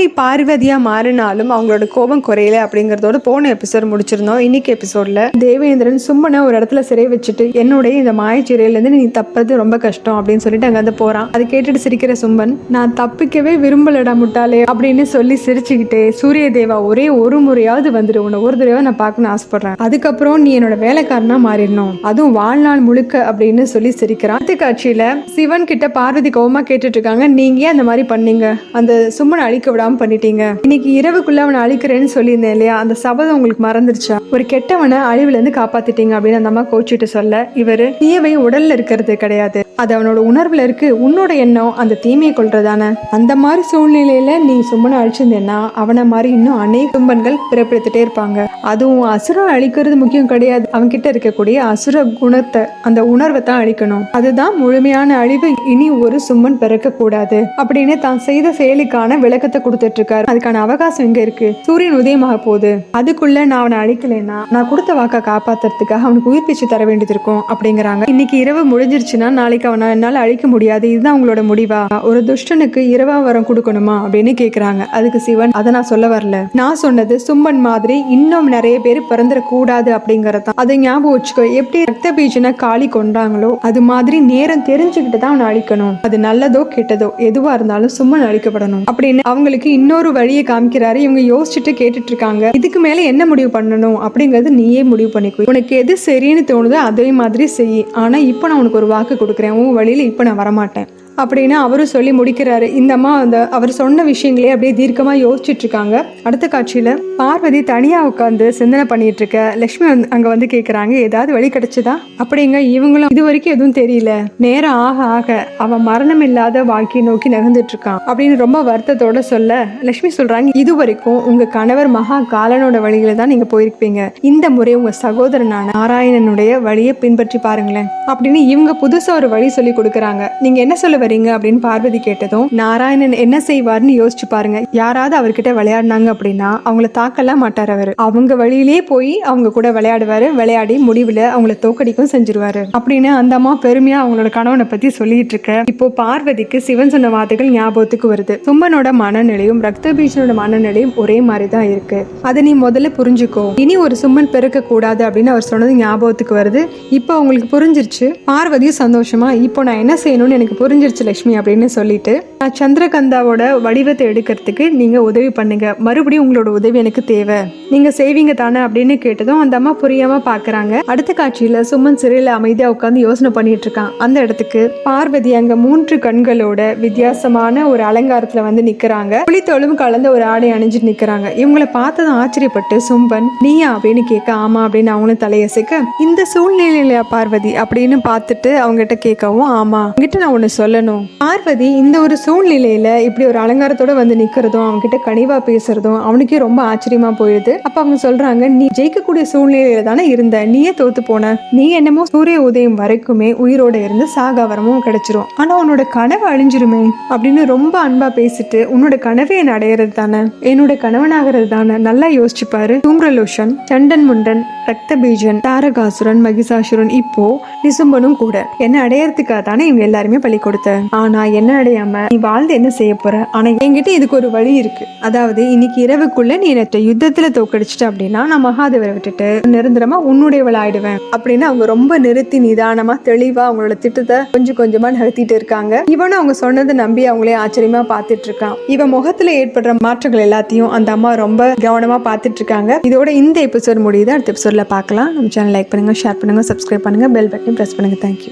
காளி பார்வதியா மாறினாலும் அவங்களோட கோபம் குறையல அப்படிங்கறதோட போன எபிசோட் முடிச்சிருந்தோம். இன்னைக்கு எபிசோட்ல தேவேந்திரன் சும்மனை ஒரு இடத்துல சிறை வச்சுட்டு என்னுடைய இந்த மாயச்சிறையில இருந்து நீ தப்பது ரொம்ப கஷ்டம் அப்படின்னு சொல்லிட்டு அங்க வந்து போறான். அதை கேட்டுட்டு சிரிக்கிற சும்பன், நான் தப்பிக்கவே விரும்பலடா முட்டாளே அப்படின்னு சொல்லி சிரிச்சுக்கிட்டே, சூரிய தேவா ஒரே ஒரு முறையாவது வந்துடு, உன்னை ஒரு தடவை நான் பார்க்கணும்னு ஆசைப்படுறேன், அதுக்கப்புறம் நீ என்னோட வேலைக்காரனா மாறிடணும், அதுவும் வாழ்நாள் முழுக்க அப்படின்னு சொல்லி சிரிக்கிறான். அடுத்த காட்சியில சிவன் கிட்ட பார்வதி கோவமா கேட்டுட்டு இருக்காங்க, நீங்க ஏன் அந்த மாதிரி பண்ணீங்க, அந்த சும்மனை அழிக்க விடாம பண்ணிட்டீங்க, இன்னைக்கு இரவுக்குள்ள அவனை அழிக்கிறேன்னு சொல்லியிருந்தேன் இல்லையா, அந்த சபதம் உங்களுக்கு மறந்துருச்சா, ஒரு கெட்டவனை அழிவுல இருந்து காப்பாத்திட்டீங்க அப்படின்னு அந்த அம்மா கோச்சிட்டு சொல்ல, இவரு தீயவை உடல்ல இருக்கிறது கிடையாது, அது அவனோட உணர்வுல இருக்கு, உன்னோட எண்ணம் அந்த தீமையை கொள்றதானே, அந்த மாதிரி சூழ்நிலையில நீ சும்மனை அழிச்சிருந்தேன்னா அவனை மாதிரி இன்னும் அநேக துன்பங்கள் பிறப்பித்துட்டே இருப்பாங்க, அதுவும் அசுரம் அழிக்கிறது முக்கியம் கிடையாது, அவன்கிட்ட இருக்கக்கூடிய அசுர குணத்தை அந்த உணர்வை தான் அழிக்கணும், அதுதான் முழுமையான அழிவு, இனி ஒரு சும்மன் பிறக்க கூடாது அப்படின்னு தான் செய்த செயலுக்கான விளக்கத்தை கொடுத்துட்டு இருக்காரு. அதுக்கான அவகாசம் எங்க இருக்கு, சூரியன் உதயமாக போகுது, அதுக்குள்ள நான் அவனை அழிக்கலைன்னா நான் கொடுத்த வாக்கை காப்பாத்துறதுக்காக அவனுக்கு உயிர் பிச்சு தர வேண்டியது இருக்கும் அப்படிங்கிறாங்க. இன்னைக்கு இரவு முடிஞ்சிருச்சுன்னா நாளைக்கு அவனை என்னால அழிக்க முடியாது, இதுதான் உங்களோட முடிவா, ஒரு துஷ்டனுக்கு இரவா வரம் கொடுக்கணுமா அப்படின்னு கேக்குறாங்க. அதுக்கு சிவன், அதை நான் சொல்ல வரல, நான் சொன்னது சும்பன் மாதிரி இன்னும் நிறைய பேர் பிறந்துட கூடாது அப்படிங்கறதான், அதை ஞாபகம் வச்சுக்கோ, எப்படி ரத்த பீஜனை காளி கொண்டாங்களோ அது மாதிரி நேரம் தெரிஞ்சுக்கிட்டு தான் அவனை அழிக்கணும், அது நல்லதோ கெட்டதோ எதுவா இருந்தாலும் சும்மன் அழிக்கப்படணும் அப்படின்னு அவங்களுக்கு இன்னொரு வழியை காமிக்கிறாரு. இவங்க யோசிச்சுட்டு கேட்டுட்டு இருக்காங்க, இதுக்கு மேல என்ன முடிவு பண்ணணும் அப்படிங்கறது நீயே முடிவு பண்ணிக்கோ, உனக்கு எது சரின்னு தோணுதோ அதே மாதிரி செய், ஆனா இப்ப நான் உனக்கு ஒரு வாக்கு கொடுக்குறேன், உன் வழியில இப்ப நான் வரமாட்டேன் அப்படின்னு அவரும் சொல்லி முடிக்கிறாரு. இந்த அம்மா அவர் சொன்ன விஷயங்களே அப்படியே தீர்க்கமா யோசிச்சுட்டு இருக்காங்க. அடுத்த காட்சியில பார்வதி தனியா உட்காந்து சிந்தனை பண்ணிட்டு இருக்க லட்சுமி அங்க வந்து கேக்குறாங்க, ஏதாவது வழி கிடைச்சதா அப்படிங்க. இவங்களும் இது வரைக்கும் எதுவும் தெரியல, நேரம் ஆக ஆக அவன் மரணம் இல்லாத வாழ்க்கையை நோக்கி நகர்ந்துட்டு இருக்கான் அப்படின்னு ரொம்ப வருத்தத்தோட சொல்ல, லட்சுமி சொல்றாங்க, இது வரைக்கும் உங்க கணவர் மகா காலனோட வழியில தான் நீங்க போயிருப்பீங்க, இந்த முறை உங்க சகோதரனான நாராயணனுடைய வழியை பின்பற்றி பாருங்களேன் அப்படின்னு இவங்க புதுசா ஒரு வழி சொல்லி கொடுக்கறாங்க. நீங்க என்ன சொல்ல வரீங்க அப்படின்னு பார்வதி கேட்டதும், நாராயணன் என்ன செய்வார்னு யோசிச்சு பாருங்க, யாராவது அவர்கிட்ட விளையாடினாங்க அப்படின்னா அவங்கள தாக்கலாம் மாட்டார், அவர் அவங்க வழியிலே போய் அவங்க கூட விளையாடுவாரு, விளையாடி முடிவுல அவங்கள தோக்கடிக்கும் செஞ்சிருவாரு அப்படின்னு அந்த அம்மா பெருமையா அவங்களோட கணவனை பத்தி சொல்லிட்டு இருக்க, இப்போ பார்வதிக்கு சிவன் சொன்ன வார்த்தைகள் ஞாபகத்துக்கு வருது. சும்பனோட மனநிலையும் ரத்த பீஜனோட மனநிலையும் ஒரே மாதிரி தான் இருக்கு, அதை நீ முதல்ல புரிஞ்சுக்கோ, இனி ஒரு சும்மன் பிறக்க கூடாது அப்படின்னு அவர் சொன்னது ஞாபகத்துக்கு வருது. இப்போ அவங்களுக்கு புரிஞ்சிருச்சு. பார்வதியும் சந்தோஷமா, இப்போ நான் என்ன செய்யணும்னு எனக்கு புரிஞ்சிருச்சு லட்சுமி அப்படின்னு சொல்லிட்டு, நான் சந்திரகந்தாவோட வடிவத்தை எடுக்கிறதுக்கு நீங்க உதவி பண்ணுங்க, மறுபடியும் உங்களோட உதவி எனக்கு தேவை, நீங்க செய்வீங்க தானே அப்படின்னு கேட்டதும் அந்த அம்மா புரியாம பாக்குறாங்க. அடுத்த காட்சியில சும்மன் சிறையில அமைதியா உட்காந்து யோசனை பண்ணிட்டு இருக்கான். அந்த இடத்துக்கு பார்வதி அங்க 3 கண்களோட வித்தியாசமான ஒரு அலங்காரத்துல வந்து நிக்கிறாங்க. புலித்தோலும் கலந்த ஒரு ஆடை அணிஞ்சிட்டு நிக்கிறாங்க. இவங்களை பார்த்ததும் ஆச்சரியப்பட்டு சும்பன், நீயா அப்படின்னு கேட்க, ஆமா அப்படின்னு அவங்களும் தலையசைக்க, இந்த சூழ்நிலையில பார்வதி அப்படின்னு பார்த்துட்டு அவங்க கிட்ட கேட்கவும், ஆமா உங்ககிட்ட நான் ஒண்ணு சொல்லணும். பார்வதி இந்த ஒரு சூழ்நிலையில இப்படி ஒரு அலங்காரத்தோட வந்து நிக்கிறதும் அவன்கிட்ட கனிவா பேசுறதும் அவனுக்கே ரொம்ப ஆச்சரியமா போயிடுது. அப்ப அவங்க சொல்றாங்க, நீ ஜெயிக்கக்கூடிய சூழ்நிலையில தானே இருந்த, நீயே தோத்து போன, நீ என்னமோ சூரிய உதயம் வரைக்குமே உயிரோட இருந்து சாகாவரமும் கிடைச்சிரும், ஆனா உன்னோட கனவு அழிஞ்சிருமே அப்படின்னு ரொம்ப அன்பா பேசிட்டு, உன்னோட கனவே என்ன அடையிறது தானே, என்னோட கணவனாகிறது தானே, நல்லா யோசிச்சுப்பாரு, தூம்ரலோஷன், சண்டன் முண்டன், ரத்த பீஜன், தாரகாசுரன், மகிஷாசுரன், இப்போ நிசும்பனும் கூட என்ன அடையறதுக்காக தானே இவங்க எல்லாருமே பள்ளி கொடுத்த, ஆனா என்ன அடையாம நீ வாழ்ந்து என்ன செய்ய போற, ஆனா என்கிட்ட இதுக்கு ஒரு வழி இருக்கு, அதாவது இன்னைக்கு இரவுக்குள்ள நீ என்ன யுத்தத்துல தோக்கடிச்சிட்ட அப்படின்னா நான் மகாதேவரை விட்டுட்டு நிரந்தரமா உன்னுடையவள் ஆயிடுவேன் அப்படின்னு அவங்க ரொம்ப நிறுத்தி நிதானமா தெளிவா அவங்களோட திட்டத்தை கொஞ்சம் கொஞ்சமா நகர்த்திட்டு இருக்காங்க. இவனும் அவங்க சொன்னதை நம்பி அவங்களே ஆச்சரியமா பாத்துட்டு இருக்கான். இவன் முகத்துல ஏற்படுற மாற்றங்கள் எல்லாத்தையும் அந்த அம்மா ரொம்ப கவனமா பாத்துட்டு இருக்காங்க. இதோட இந்த எபிசோட் முடியுது. அடுத்த எபிசோட்ல பார்க்கலாம். நம்ம சேனல் லைக் பண்ணுங்க, ஷேர் பண்ணுங்க, சப்ஸ்கிரைப் பண்ணுங்க, பெல் பட்டன் பிரஸ் பண்ணுங்க. தேங்க்யூ.